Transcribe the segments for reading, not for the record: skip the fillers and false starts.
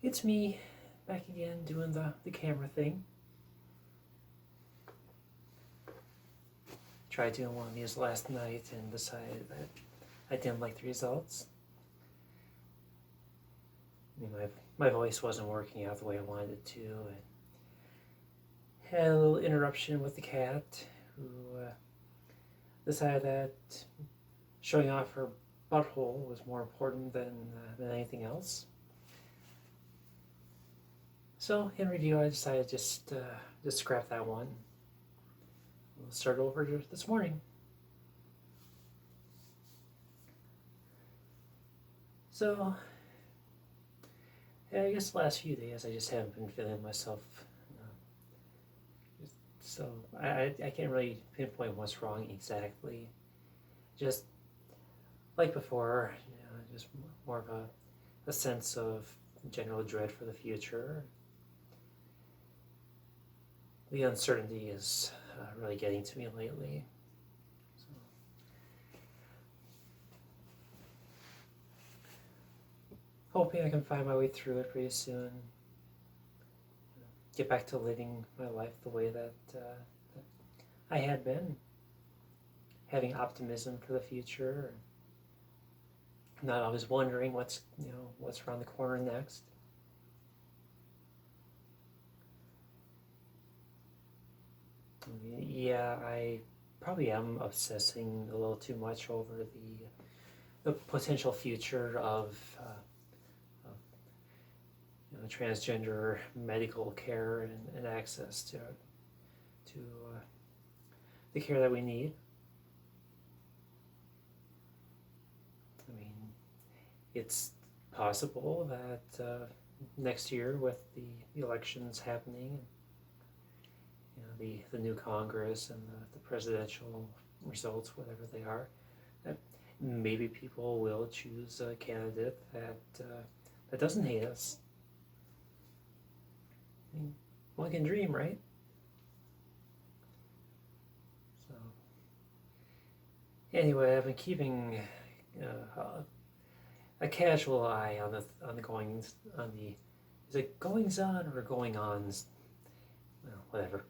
It's me back again doing the camera thing. Tried doing one of these last night and decided that I didn't like the results. I mean, my voice wasn't working out the way I wanted it to. And had a little interruption with the cat who decided that showing off her butthole was more important than anything else. So in review, I decided just scrap that one. We'll start over this morning. So yeah, I guess the last few days I just haven't been feeling myself. So I can't really pinpoint what's wrong exactly. Just like before, just more of a sense of general dread for the future. The uncertainty is really getting to me lately. So, hoping I can find my way through it pretty soon. Get back to living my life the way that I had been. Having optimism for the future. Not always wondering what's around the corner next. Yeah, I probably am obsessing a little too much over the potential future of transgender medical care and access to the care that we need. I mean, it's possible that next year, with the elections happening, the new Congress and the presidential results, whatever they are, that maybe people will choose a candidate that doesn't hate us. I mean, one can dream, right? So, anyway, I've been keeping a casual eye on the goings on the is it goings on or going ons? Well, whatever.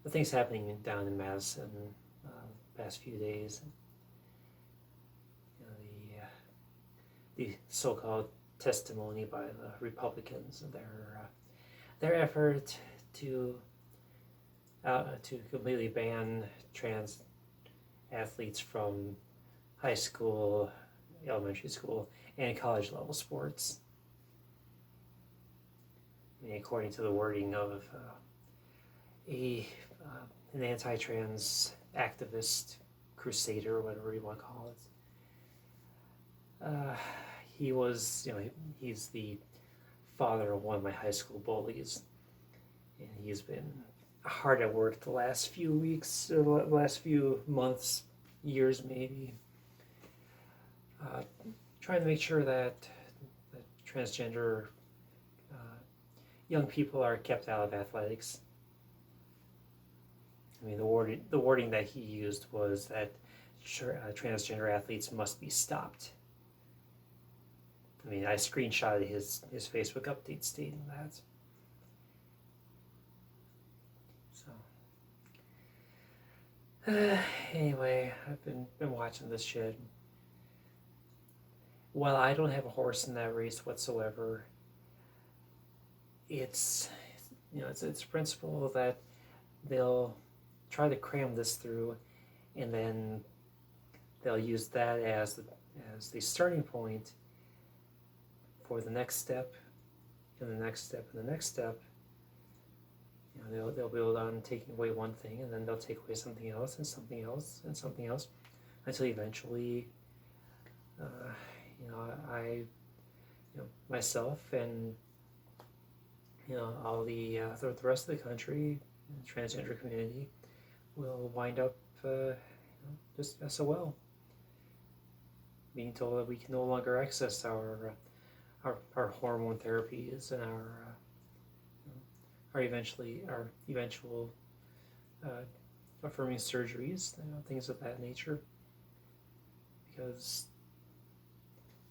The things happening down in Madison the past few days. The so-called testimony by the Republicans and their effort to completely ban trans athletes from high school, elementary school, and college level sports. I mean, according to the wording of an anti-trans activist, crusader, whatever you want to call it. He's the father of one of my high school bullies, and he's been hard at work the last few weeks, or the last few months, years maybe, trying to make sure that transgender young people are kept out of athletics. I mean, the wording that he used was that transgender athletes must be stopped. I mean, I screenshotted his Facebook update stating that. So, anyway, I've been watching this shit. While I don't have a horse in that race whatsoever, it's a principle that they'll try to cram this through, and then they'll use that as the starting point for the next step, and the next step, and the next step. They'll build on taking away one thing, and then they'll take away something else, and something else, and something else, until eventually, I, myself and all the rest of the country, the transgender community, will wind up just SOL, being told that we can no longer access our hormone therapies and our eventual affirming surgeries, things of that nature, because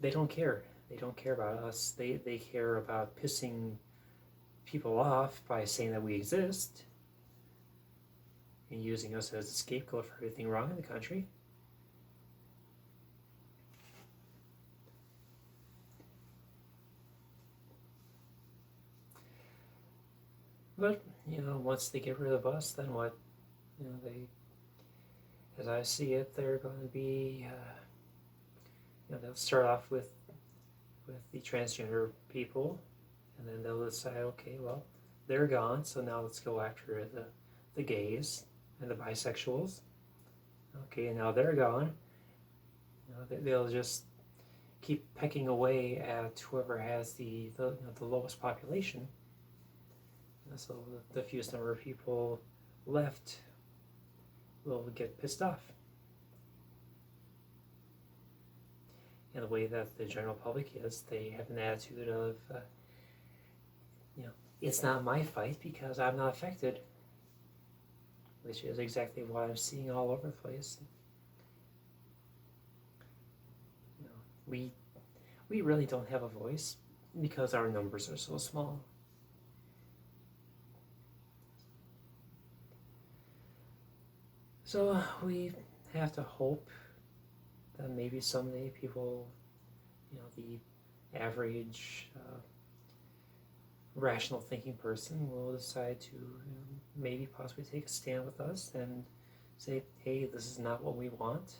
they don't care. They don't care about us. They care about pissing people off by saying that we exist and using us as a scapegoat for everything wrong in the country. But, once they get rid of us, then what? They, as I see it, they're going to be, they'll start off with the transgender people, and then they'll decide, okay, well, they're gone, so now let's go after the gays and the bisexuals. Okay, and now they're gone. They'll just keep pecking away at whoever has the lowest population. So the fewest number of people left will get pissed off. And the way that the general public is, they have an attitude of, it's not my fight because I'm not affected, which is exactly what I'm seeing all over the place. We really don't have a voice because our numbers are so small. So we have to hope that maybe someday people, the average rational thinking person will decide to maybe possibly take a stand with us and say, hey, this is not what we want.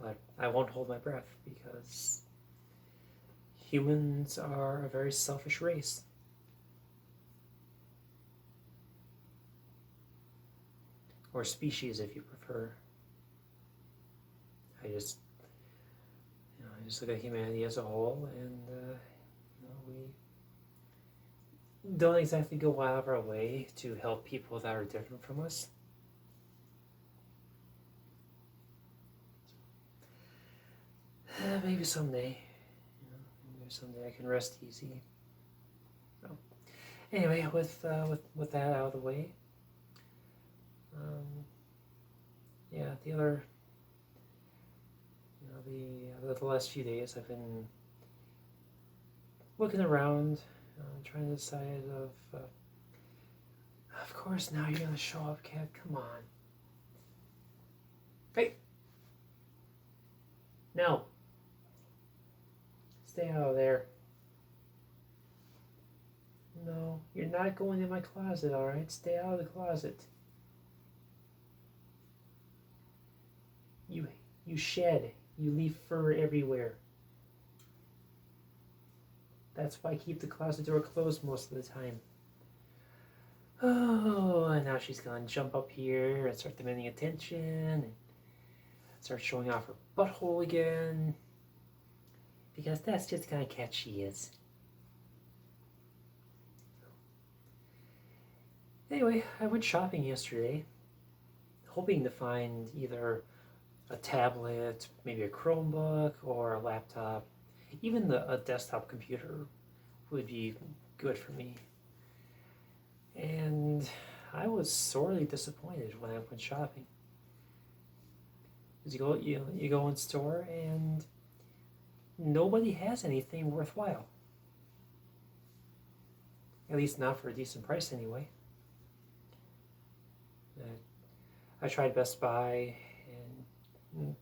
But I won't hold my breath because humans are a very selfish race. Or species, if you prefer. I just look at humanity as a whole, and we don't exactly go out of our way to help people that are different from us. Maybe someday, I can rest easy. So, anyway, with that out of the way. The other, the last few days I've been looking around, trying to decide of course now you're gonna show up, cat, come on. Hey! No! Stay out of there. No, you're not going in my closet, alright? Stay out of the closet. You shed. You leave fur everywhere. That's why I keep the closet door closed most of the time. Oh, and now she's gonna jump up here and start demanding attention and start showing off her butthole again. Because that's just the kind of cat she is. Anyway, I went shopping yesterday, hoping to find either a tablet, maybe a Chromebook, or a laptop. Even a desktop computer would be good for me. And I was sorely disappointed when I went shopping. Because you go in store and nobody has anything worthwhile. At least not for a decent price anyway. I tried Best Buy and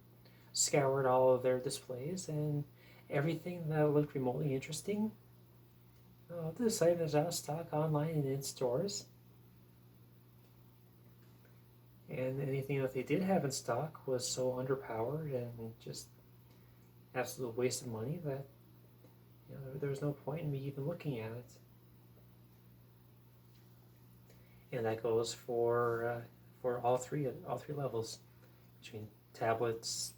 scoured all of their displays, and everything that looked remotely interesting, the site is out of stock online and in stores. And anything that they did have in stock was so underpowered and just absolute waste of money that there was no point in me even looking at it. And that goes for all three levels, between tablets,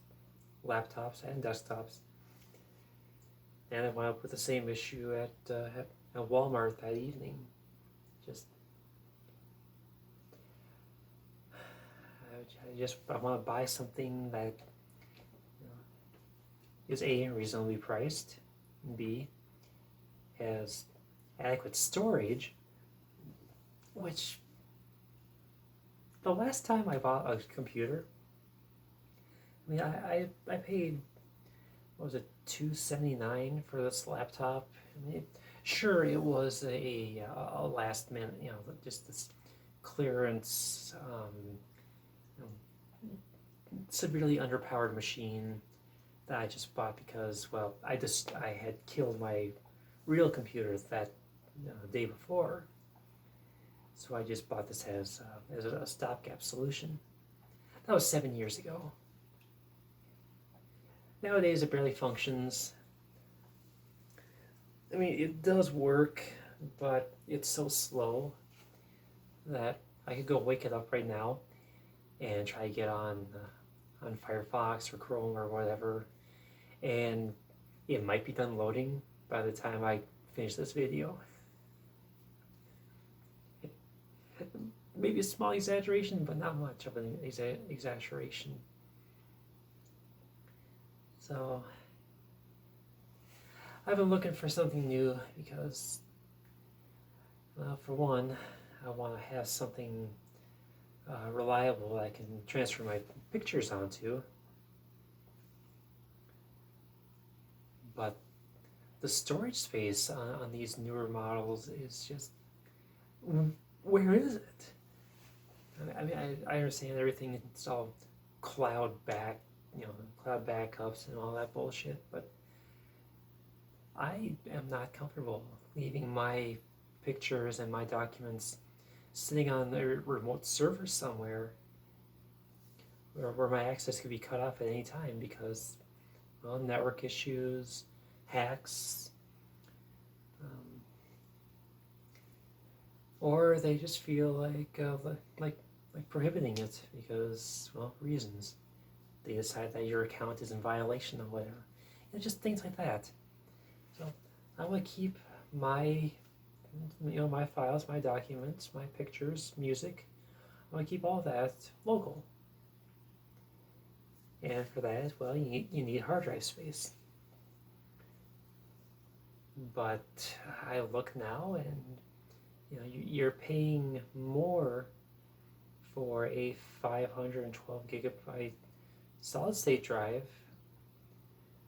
laptops, and desktops. And I wound up with the same issue at Walmart that evening. I want to buy something that is A, reasonably priced, and B, has adequate storage, which the last time I bought a computer, I paid what was it, $279 for this laptop. I mean, sure, it was a last minute, just this clearance, you know, severely underpowered machine that I just bought because, well, I had killed my real computer that day before, so I just bought this as a stopgap solution. That was 7 years ago. Nowadays, it barely functions. I mean, it does work, but it's so slow that I could go wake it up right now and try to get on Firefox or Chrome or whatever, and it might be done loading by the time I finish this video. Maybe a small exaggeration, but not much of an exaggeration. So I've been looking for something new because, well, for one, I want to have something reliable that I can transfer my pictures onto. But the storage space on these newer models is just, where is it? I mean, I understand everything, it's all cloud backups and all that bullshit, but I am not comfortable leaving my pictures and my documents sitting on a remote server somewhere where my access could be cut off at any time because, well, network issues, hacks, or they just feel like prohibiting it because, well, reasons. They decide that your account is in violation of whatever. Just things like that. So I want to keep my files, my documents, my pictures, music. I want to keep all that local. And for that, well, you need hard drive space. But I look now, and you're paying more for a 512 gigabyte solid state drive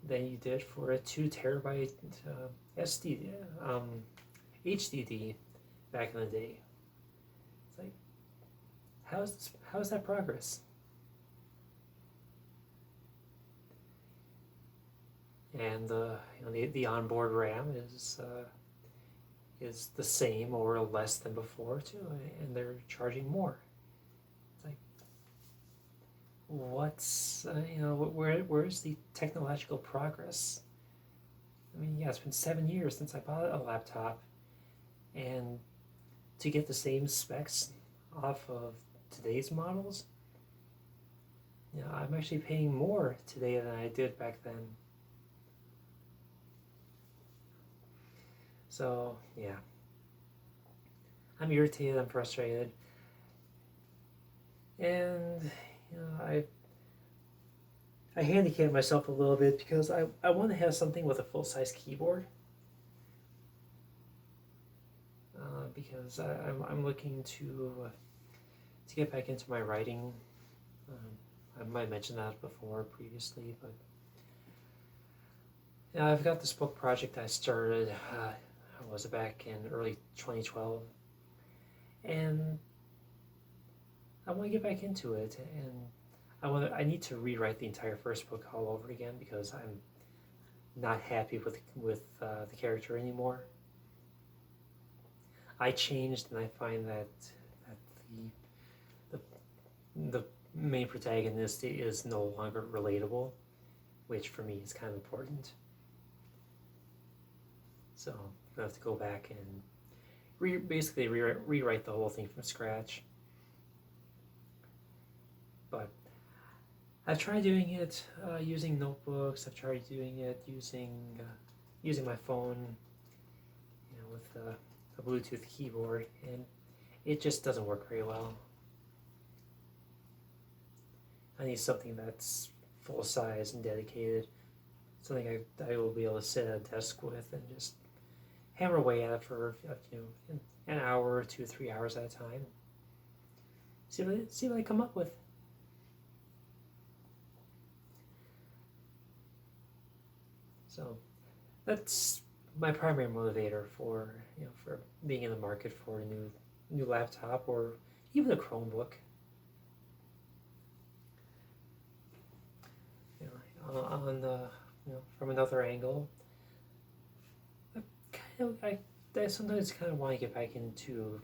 than you did for a 2 terabyte HDD back in the day. It's like, how's that progress? And the onboard RAM is the same or less than before too, and they're charging more. It's like, what's where's the technological progress? I mean, yeah, it's been 7 years since I bought a laptop, and to get the same specs off of today's models, I'm actually paying more today than I did back then. So yeah, I'm irritated, I'm frustrated, and I handicap myself a little bit because I want to have something with a full-size keyboard, because I'm looking to get back into my writing. I might mention that before previously, but I've got this book project I started. Was it back in early 2012, and I want to get back into it, and I need to rewrite the entire first book all over again because I'm not happy with the character anymore. I changed, and I find that the main protagonist is no longer relatable, which for me is kind of important. So I have to go back and basically rewrite the whole thing from scratch. But I've tried doing it using notebooks. I've tried doing it using my phone, with a Bluetooth keyboard, and it just doesn't work very well. I need something that's full size and dedicated, something I will be able to sit at a desk with and just hammer away at it for an hour or 2 or 3 hours at a time. See what I come up with. So that's my primary motivator for for being in the market for a new laptop or even a Chromebook. On the from another angle, I I sometimes kind of want to get back into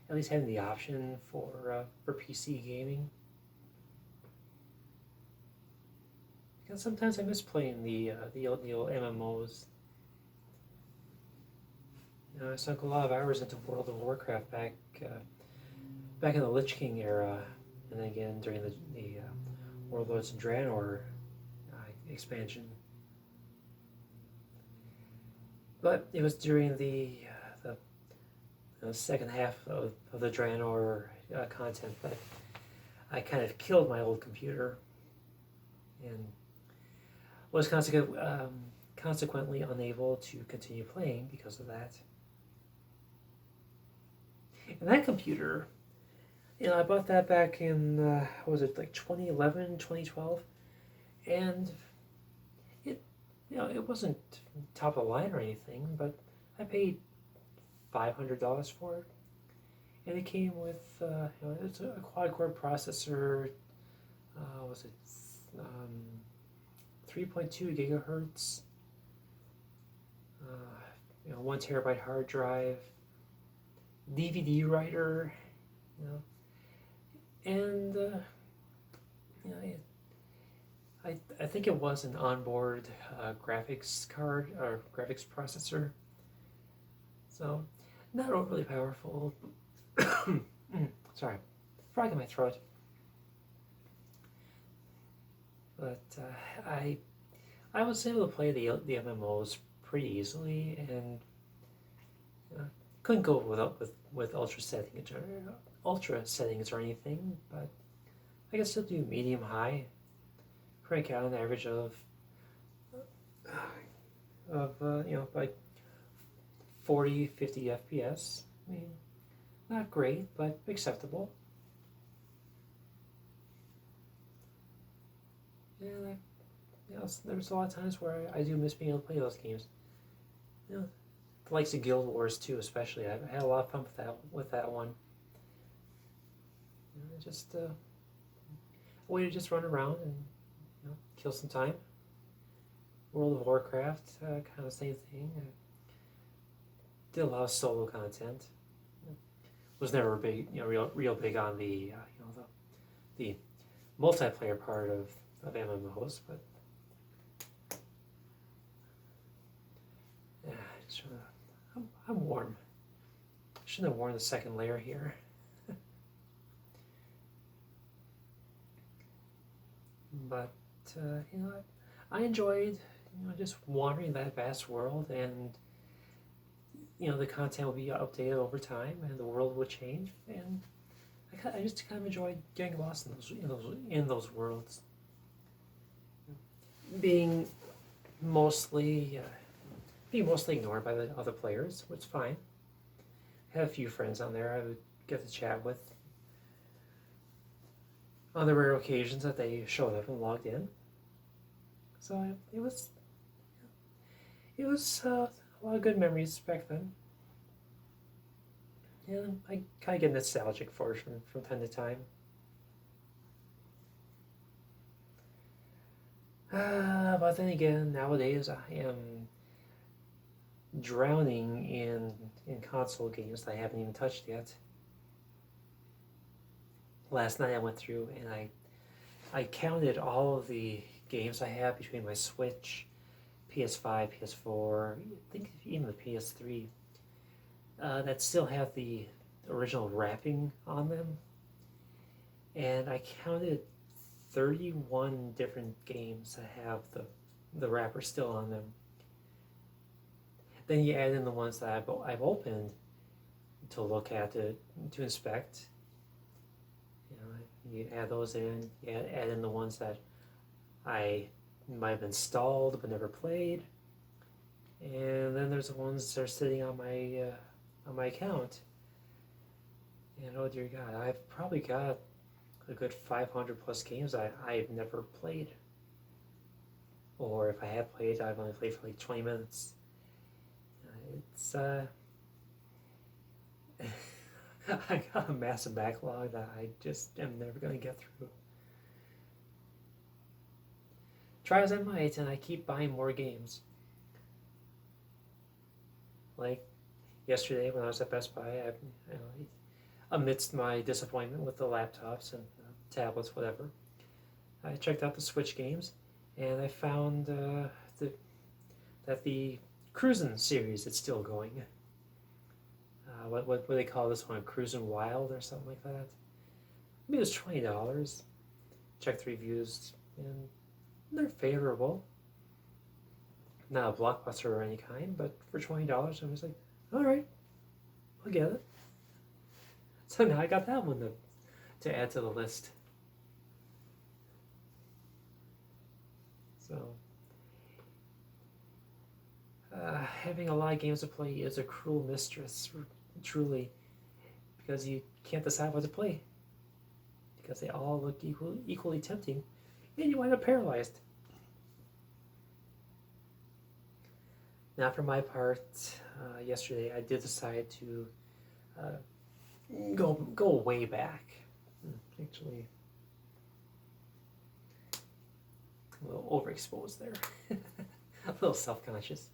at least having the option for PC gaming, because sometimes I miss playing the old MMOs. I sunk a lot of hours into World of Warcraft back in the Lich King era, and then again during the Warlords and Draenor expansion. But it was during the second half of the Draenor content that I kind of killed my old computer and was consequently unable to continue playing because of that. And that computer, I bought that back in, what was it, like 2011, 2012? And it, it wasn't top of the line or anything, but I paid $500 for it. And it came with, it's a quad-core processor, was it 3.2 gigahertz, 1 terabyte hard drive, DVD writer, and I think it was an onboard graphics card or graphics processor, so not overly powerful. Sorry, frog in my throat. But I was able to play the MMOs pretty easily, and couldn't go with ultra settings or anything. But I could still do medium high, crank out an average of like 40, 50 FPS. I mean, not great, but acceptable. And there's a lot of times where I do miss being able to play those games. The likes of Guild Wars too, especially. I had a lot of fun with that one. Just a way to just run around and kill some time. World of Warcraft, kind of the same thing. I did a lot of solo content. Was never big, real big on the multiplayer part of MMOs, but yeah, I'm warm. I shouldn't have worn the second layer here. But I enjoyed just wandering that vast world, and the content will be updated over time, and the world will change, and I just kind of enjoyed getting lost in those worlds, being mostly ignored by the other players, which is fine. I had a few friends on there I would get to chat with on the rare occasions that they showed up and logged in. So it was a lot of good memories back then. And I kind of get nostalgic for it from time to time. But then again, nowadays I am drowning in console games that I haven't even touched yet. Last night I went through and I counted all of the games I have between my Switch, PS5, PS4, I think even the PS3, that still have the original wrapping on them. And I counted 31 different games that have the wrapper still on them. Then you add in the ones that I've opened to look at, to inspect. You add those in, you add in the ones that I might have installed but never played, and then there's the ones that are sitting on my account. And oh dear God, I've probably got a good 500 plus games I've never played. or if I have played, I've only played for like 20 minutes. It's I got a massive backlog that I just am never going to get through. Try as I might, and I keep buying more games. Like yesterday when I was at Best Buy, amidst my disappointment with the laptops and tablets, whatever, I checked out the Switch games, and I found that the Cruisin' series is still going. What do they call this one? Cruisin' Wild or something like that. Maybe it was $20. Check the reviews, and they're favorable. Not a blockbuster or any kind, but for $20, I was like, all right, I'll get it. So now I got that one to add to the list. So having a lot of games to play is a cruel mistress, truly, because you can't decide what to play because they all look equally tempting, and you wind up paralyzed. Now, for my part, yesterday I did decide to go way back. Actually, a little overexposed there, a little self-conscious.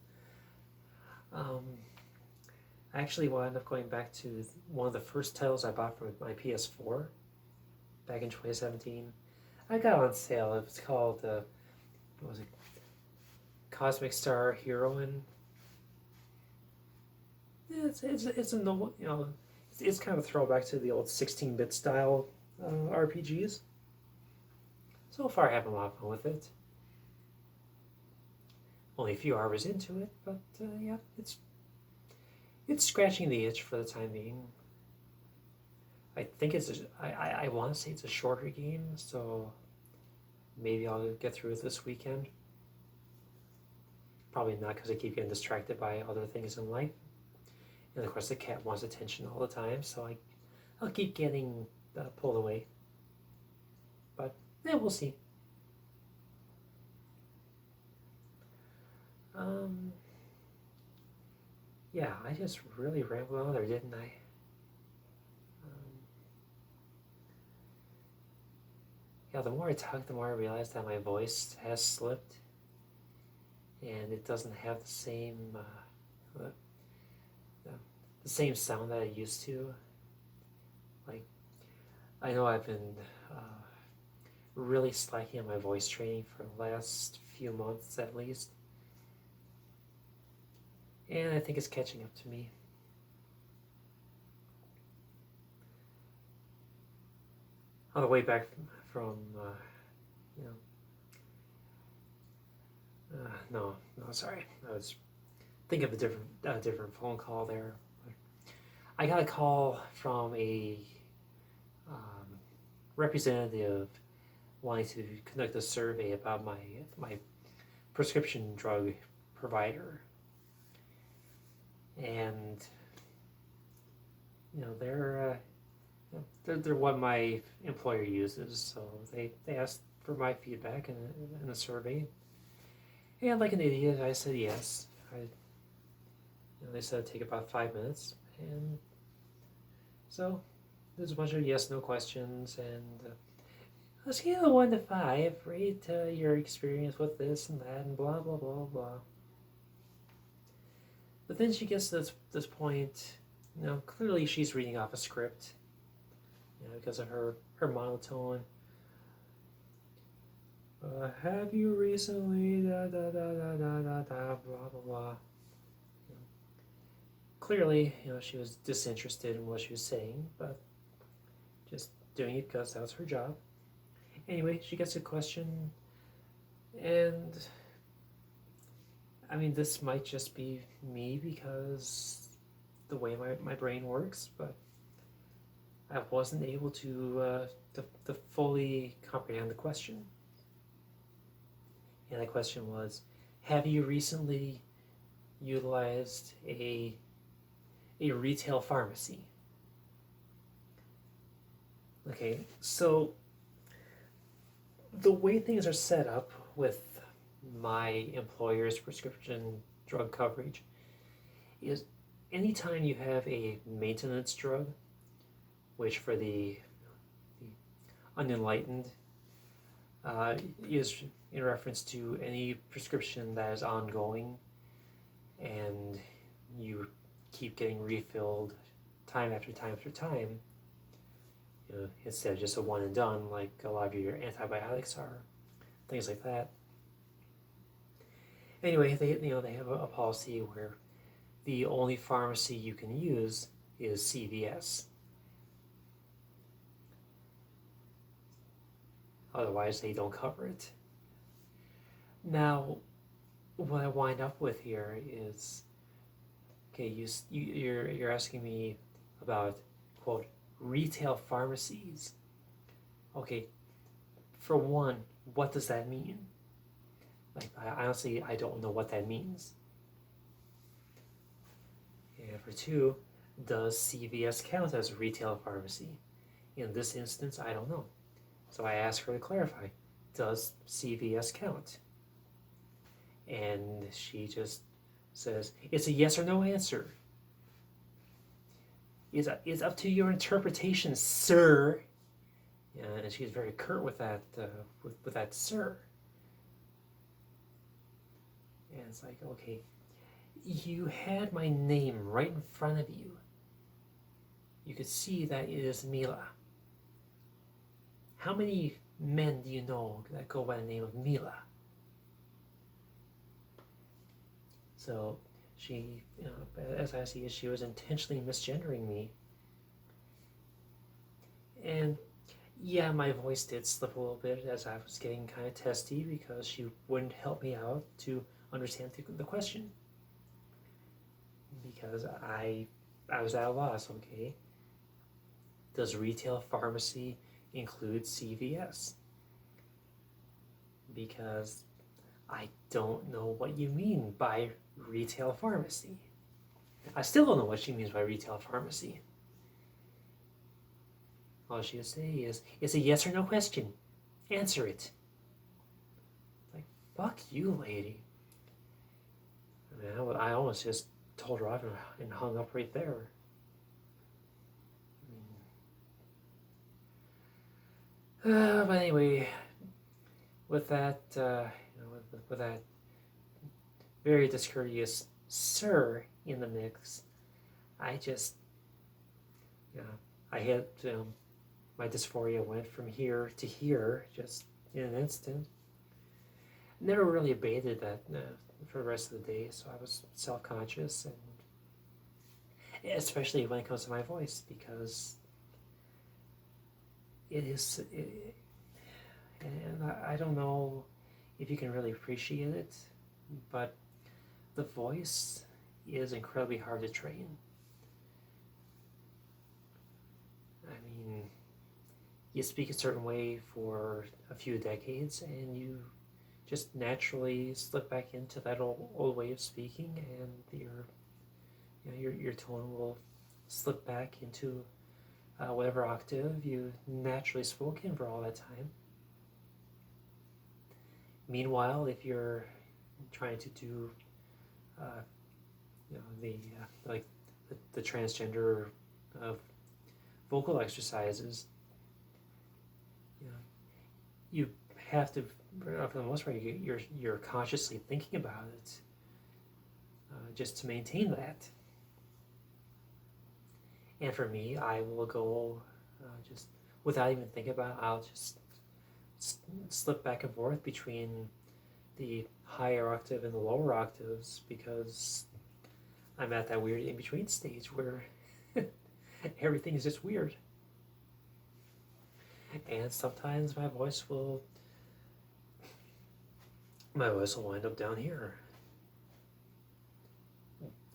I actually wound up going back to one of the first titles I bought for my PS4 back in 2017. I got it on sale. It was called, what was it? Cosmic Star Heroine. Yeah, it's a novel, it's kind of a throwback to the old 16-bit style RPGs. So far, I have a lot of fun with it. Only a few hours into it, but yeah, it's scratching the itch for the time being. I think I want to say it's a shorter game, so maybe I'll get through it this weekend. Probably not, because I keep getting distracted by other things in life. And of course, the cat wants attention all the time, so I'll keep getting pulled away. But yeah, we'll see. Yeah, I just really rambled on there, didn't I? Yeah, the more I talk, the more I realize that my voice has slipped, and it doesn't have the same the same sound that it used to. Like, I know I've been really slacking on my voice training for the last few months at least, and I think it's catching up to me. On the way back from no, sorry, I was thinking of a different phone call there. I got a call from a representative wanting to conduct a survey about my prescription drug provider, and they're what my employer uses, so they asked for my feedback in a survey, and like an idiot, I said yes. They said it'd take about 5 minutes, and so there's a bunch of yes/no questions, and on a scale of 1 to 5, rate your experience with this and that, and blah blah blah blah. But then she gets to this point. Clearly she's reading off a script, because of her monotone. Have you recently da da da da da da da blah blah blah. Clearly, she was disinterested in what she was saying, but just doing it because that was her job. Anyway, she gets a question, and I mean, this might just be me because the way my brain works, but I wasn't able to fully comprehend the question. And the question was, have you recently utilized a retail pharmacy? Okay, so the way things are set up with my employer's prescription drug coverage is anytime you have a maintenance drug, which for the unenlightened is in reference to any prescription that is ongoing and you keep getting refilled time after time after time, instead of just a one and done like a lot of your antibiotics are, things like that. Anyway, they have a policy where the only pharmacy you can use is CVS. Otherwise, they don't cover it. Now, what I wind up with here is, okay, you're asking me about, quote, retail pharmacies. Okay, for one, what does that mean? Like, honestly, I don't know what that means. And for two, does CVS count as a retail pharmacy? In this instance, I don't know. So I asked her to clarify, does CVS count? And she just says, it's a yes or no answer. It's up to your interpretation, sir. And she's very curt with that, with that sir. And it's like, okay, you had my name right in front of you. You could see that it is Mila. How many men do you know that go by the name of Mila? So she, as I see it, she was intentionally misgendering me. And yeah, my voice did slip a little bit as I was getting kind of testy because she wouldn't help me out to understand the question. Because I was at a loss, okay? Does retail pharmacy include CVS? Because I don't know what you mean by retail pharmacy. I still don't know what she means by retail pharmacy. All she would say is, it's a yes or no question. Answer it. Like, fuck you, lady. I mean, I almost just told her off and hung up right there. But anyway, with that, with that very discourteous sir in the mix, I just, I had, my dysphoria went from here to here just in an instant. Never really abated that for the rest of the day, so I was self-conscious, and especially when it comes to my voice, because it is, and I don't know if you can really appreciate it, but the voice is incredibly hard to train. I mean, you speak a certain way for a few decades and you just naturally slip back into that old way of speaking, and your tone will slip back into whatever octave you naturally spoke in for all that time. Meanwhile, if you're trying to do the transgender vocal exercises, you have to, for the most part, you're consciously thinking about it just to maintain that. And for me, I will go just without even thinking about it, I'll just slip back and forth between the higher octave and the lower octaves, because I'm at that weird in-between stage where everything is just weird. And sometimes my voice will wind up down here,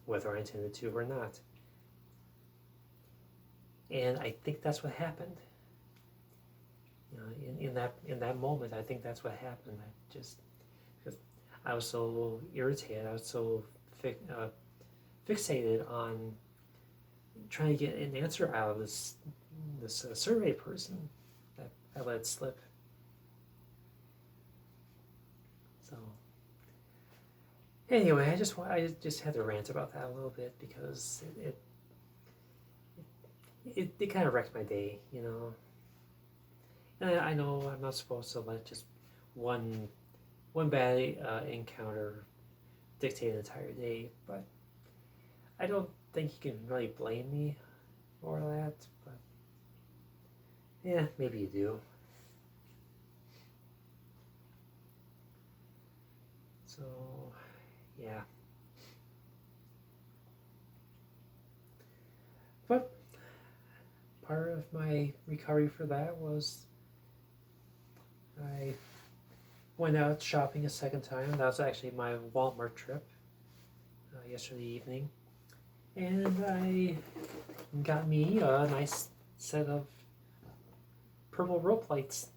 whether I intended to or not. And I think that's what happened. In that moment, I think that's what happened. Because I was so irritated, I was so fixated on trying to get an answer out of this survey person that I let slip. So Anyway, I just had to rant about that a little bit because it kind of wrecked my day, you know. And I know I'm not supposed to let just one one bad encounter dictate an entire day, but I don't think you can really blame me for that. But yeah, maybe you do. So yeah, but part of my recovery for that was I went out shopping a second time. That was actually my Walmart trip yesterday evening, and I got me a nice set of purple rope lights.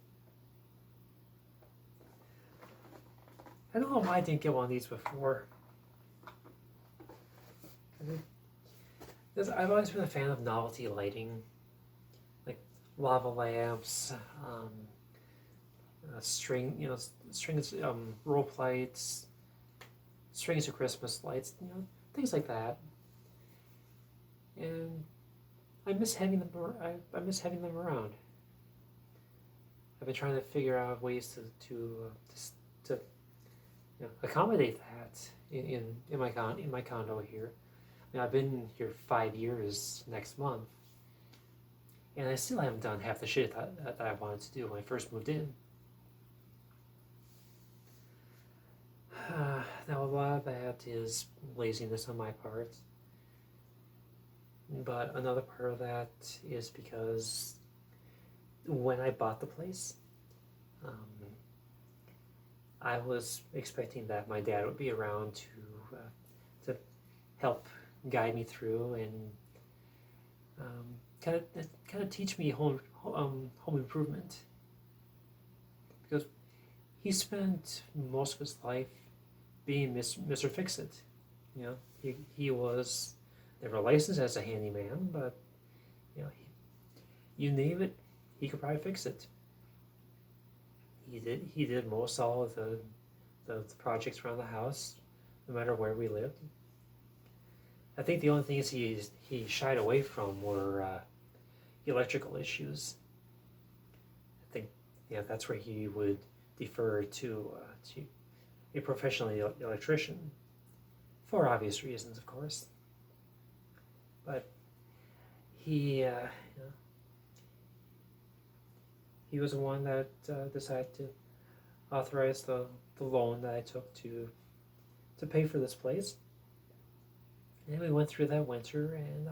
I don't know why I didn't get one of these before. Because I've always been a fan of novelty lighting, like lava lamps, strings, rope lights, strings of Christmas lights, things like that. And I miss having them. I miss having them around. I've been trying to figure out ways to accommodate that in my condo here. I mean, I've been here 5 years next month, and I still haven't done half the shit that I wanted to do when I first moved in. Now, a lot of that is laziness on my part, but another part of that is because when I bought the place, um, I was expecting that my dad would be around to help guide me through and kind of teach me home improvement, because he spent most of his life being Mr. Fix It. He was never licensed as a handyman, but you name it, he could probably fix it. He did most all of the projects around the house, no matter where we lived. I think the only things he shied away from were electrical issues. I think that's where he would defer to a professional electrician, for obvious reasons, of course. But he he was the one that decided to authorize the loan that I took to pay for this place. And we went through that winter, and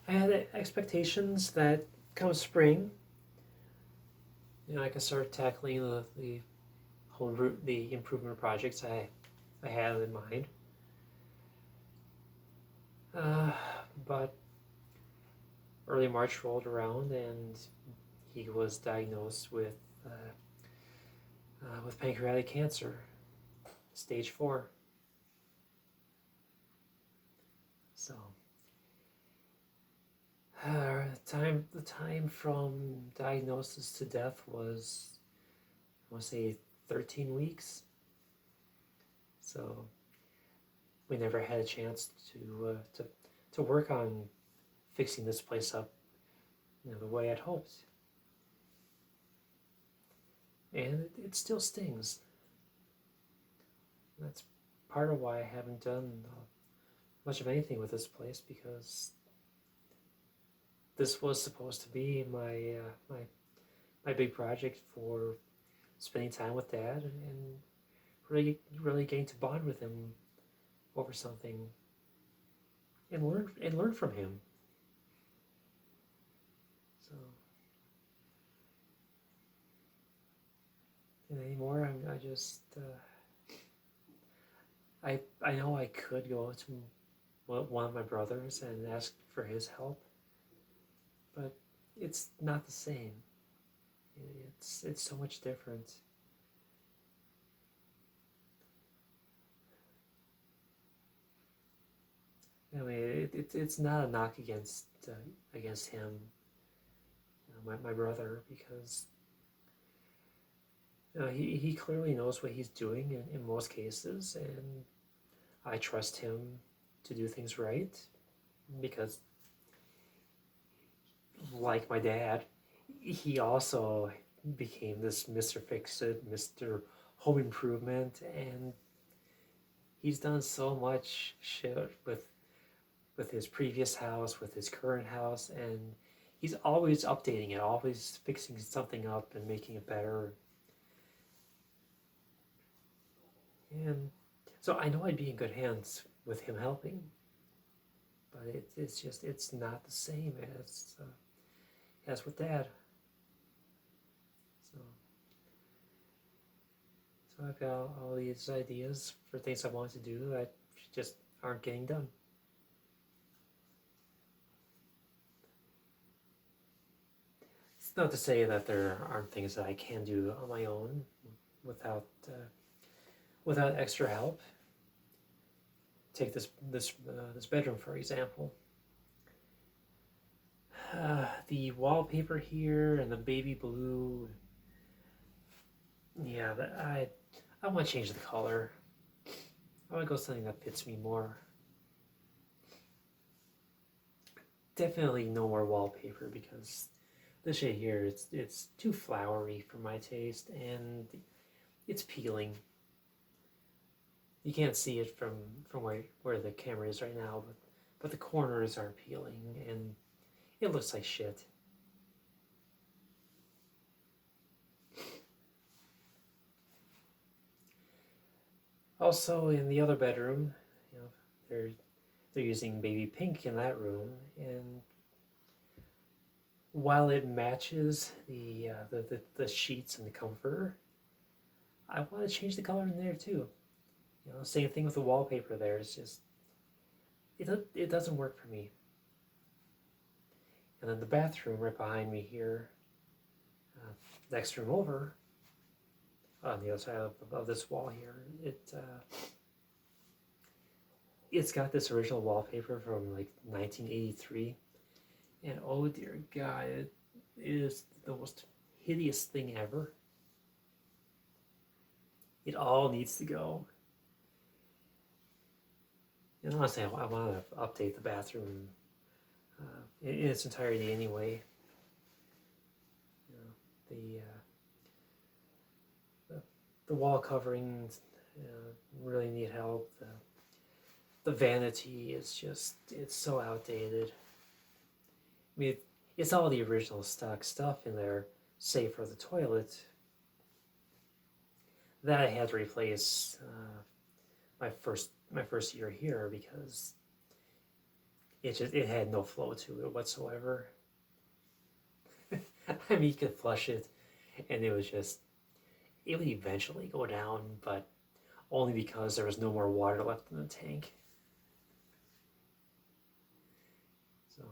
I had expectations that come spring, I could start tackling the improvement projects I had in mind. But early March rolled around, and he was diagnosed with pancreatic cancer, stage 4. So the time from diagnosis to death was, I want to say, 13 weeks. So we never had a chance to work on fixing this place up, the way I'd hoped. And it still stings. That's part of why I haven't done much of anything with this place, because this was supposed to be my big project for spending time with Dad and really getting to bond with him over something and learn from him. So, and anymore, I just I know I could go to one of my brothers and ask for his help, but it's not the same. It's so much different. I mean, it's not a knock against him, my brother, because he clearly knows what he's doing in most cases, and I trust him to do things right because, like my dad, he also became this Mr. Fix-It, Mr. Home Improvement, and he's done so much shit with his previous house, with his current house, and he's always updating it, always fixing something up and making it better. And so I know I'd be in good hands with him helping, but it's not the same as with Dad. So so I've got all these ideas for things I want to do that just aren't getting done. It's not to say that there aren't things that I can do on my own without without extra help. Take this bedroom for example. The wallpaper here and the baby blue. Yeah, I want to change the color. I want to go something that fits me more. Definitely no more wallpaper because this shit here it's too flowery for my taste and it's peeling. You can't see it from where the camera is right now, but the corners are peeling and it looks like shit. Also, in the other bedroom, you know, they're using baby pink in that room, and while it matches the sheets and the comforter, I want to change the color in there too. You know, same thing with the wallpaper. There, it's just it doesn't work for me. And then the bathroom right behind me here, next room over, on the other side of this wall here, it's got this original wallpaper from like 1983, and oh dear God, it is the most hideous thing ever. It all needs to go. And honestly, I want to update the bathroom in its entirety anyway. You know, the wall coverings really need help. The vanity is just, it's so outdated. I mean, it's all the original stock stuff in there, save for the toilet. That I had to replace my first year here because it had no flow to it whatsoever. I mean, you could flush it, and it would eventually go down, but only because there was no more water left in the tank. So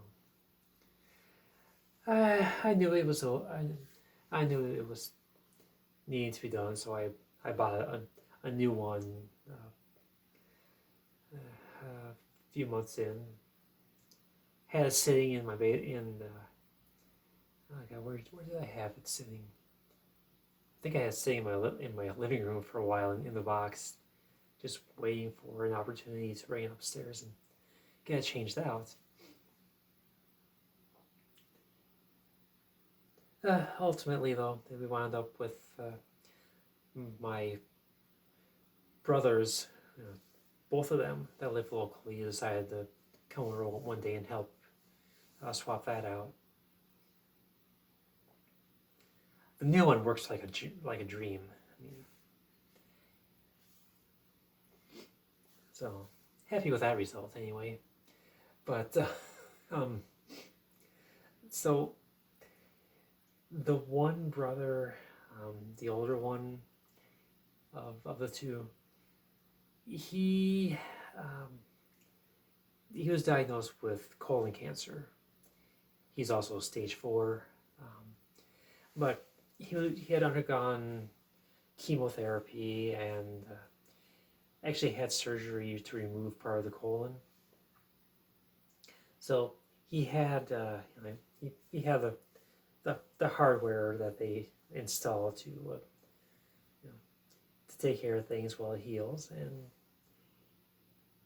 I knew it was I knew it was needing to be done, so I bought a new one a few months in. Had it sitting in my bed oh God, where did I have it sitting? I think I had it sitting in my living room for a while in the box, just waiting for an opportunity to bring it upstairs and get it changed out. Ultimately, though, we wound up with my brothers, both of them that live locally, decided to come over one day and help swap that out. The new one works like a dream. I mean, so happy with that result anyway. But so the one brother, the older one of the two, he was diagnosed with colon cancer. He's also stage 4, but he had undergone chemotherapy and actually had surgery to remove part of the colon. So he had he had the hardware that they install to to take care of things while it heals, and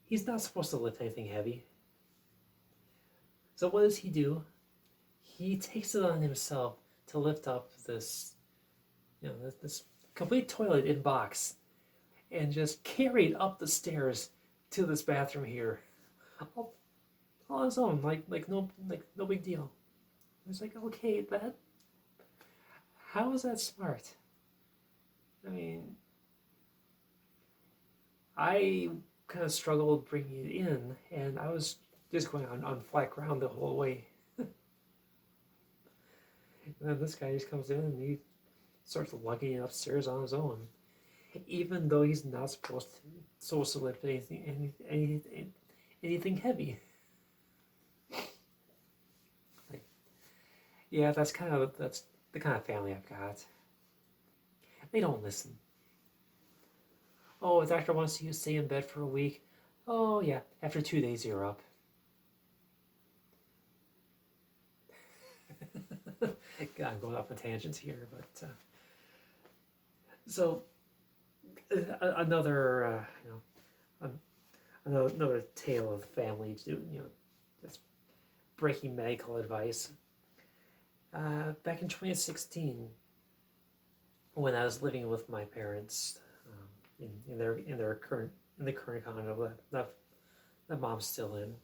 he's not supposed to lift anything heavy. So what does he do? He takes it on himself to lift up this, this complete toilet in box and just carry it up the stairs to this bathroom here, all on his own, like no big deal. It's like, okay, that, how is that smart? I mean, I kind of struggled bringing it in, and I was just going on flat ground the whole way. And then this guy just comes in and he starts lugging it upstairs on his own, even though he's not supposed to lift anything heavy. Like, yeah, that's the kind of family I've got. They don't listen. Oh, the doctor wants you to stay in bed for a week. Oh yeah, after 2 days you're up. God, I'm going off on tangents here, but so another another tale of the family, just breaking medical advice. Back in 2016, when I was living with my parents, in the current condo that mom's still in.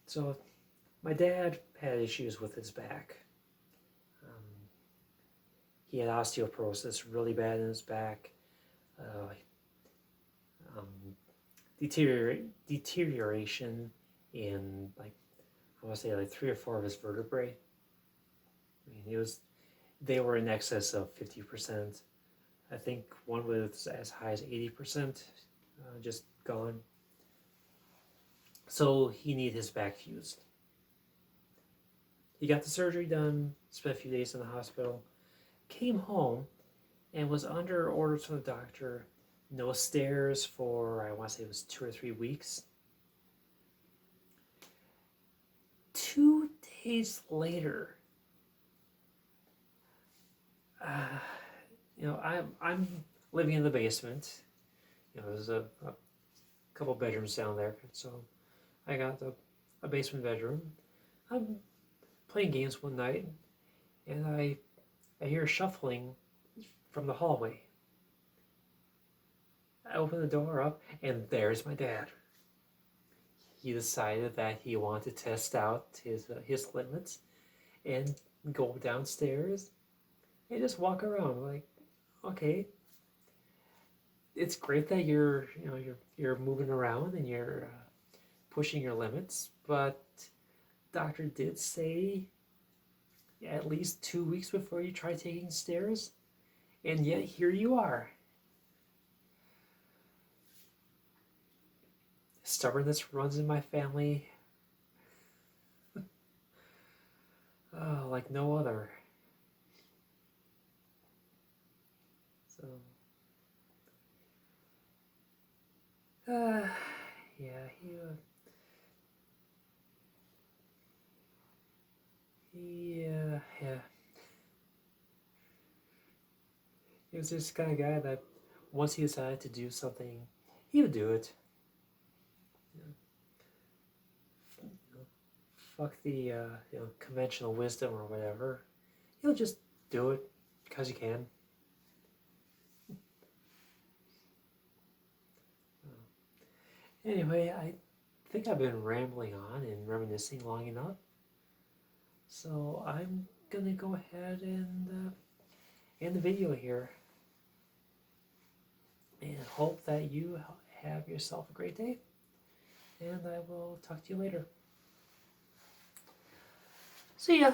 So my dad had issues with his back. He had osteoporosis really bad in his back. Deterioration in, like, I want to say, like 3 or 4 of his vertebrae. I mean, they were in excess of 50%. I think one was as high as 80%, just gone. So he needed his back fused. He got the surgery done, spent a few days in the hospital, came home, and was under orders from the doctor. No stairs for, I want to say it was 2 or 3 weeks. 2 days later, I'm living in the basement. There's a couple bedrooms down there, so I got a basement bedroom. I'm playing games one night, and I hear shuffling from the hallway. I open the door up, and there's my dad. He decided that he wanted to test out his limits and go downstairs and just walk around. Like, okay, it's great that you're moving around and you're pushing your limits, but doctor did say at least 2 weeks before you try taking stairs, and yet here you are. Stubbornness runs in my family like no other. So, yeah, yeah. He was this kind of guy that once he decided to do something, he would do it. Fuck the conventional wisdom or whatever. He'll just do it because he can. Anyway, I think I've been rambling on and reminiscing long enough. So I'm gonna go ahead and end the video here. And hope that you have yourself a great day. And I will talk to you later. See ya!